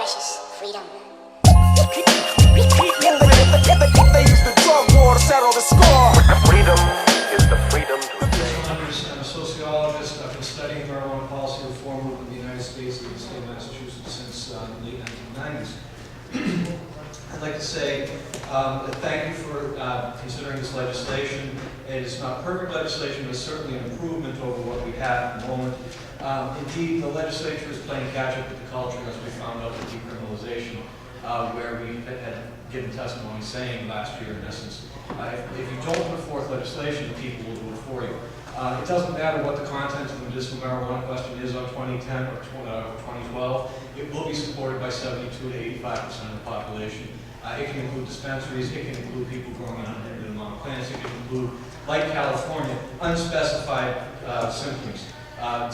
precious freedom. They use the drug war to settle the score. Freedom is the freedom to I'm a sociologist. I've been studying marijuana policy reform movement in the United States and the state of Massachusetts since the late 1990s. I'd like to say thank you for considering this legislation. It is not perfect legislation, but certainly an improvement over what we have at the moment. Indeed, the legislature is playing catch-up with the culture, as we found out with decriminalization, where we had given testimony saying last year, in essence, if you don't put forth legislation, people will do it for you. It doesn't matter what the content of the medicinal marijuana question is on 2010 or 2012. It will be supported by 72 to 85% of the population. It can include dispensaries. It can include people growing unlimited amount of plants. It can include, like California, unspecified symptoms.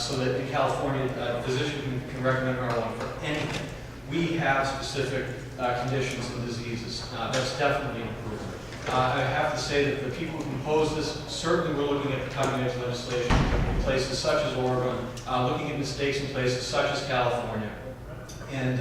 So that in California, a physician can recommend marijuana for anything. We have specific conditions and diseases. That's definitely an improvement. I have to say that the people who composed this, certainly we're looking at the cutting-edge legislation in places such as Oregon, looking at mistakes in places such as California. And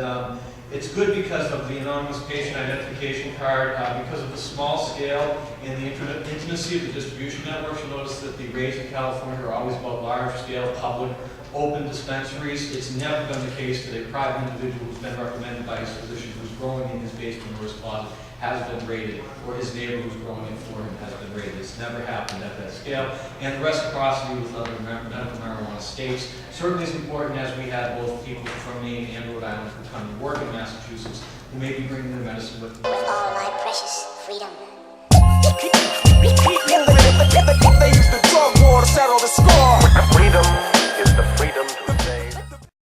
it's good because of the anonymous patient identification card, because of the small scale and the intimacy of the distribution networks. You'll notice that the rates in California are always about large-scale, public, open dispensaries. It's never been the case that a private individual who's been recommended by his physician who's growing in his basement or his closet has been rated, or his neighbor who's growing it for him has been rated. It's never happened at that scale. And reciprocity with other medical marijuana states certainly is important, as we have both people from Maine and Rhode Island who come to work in Massachusetts who may be bringing their medicine with them. With all my precious freedom. They use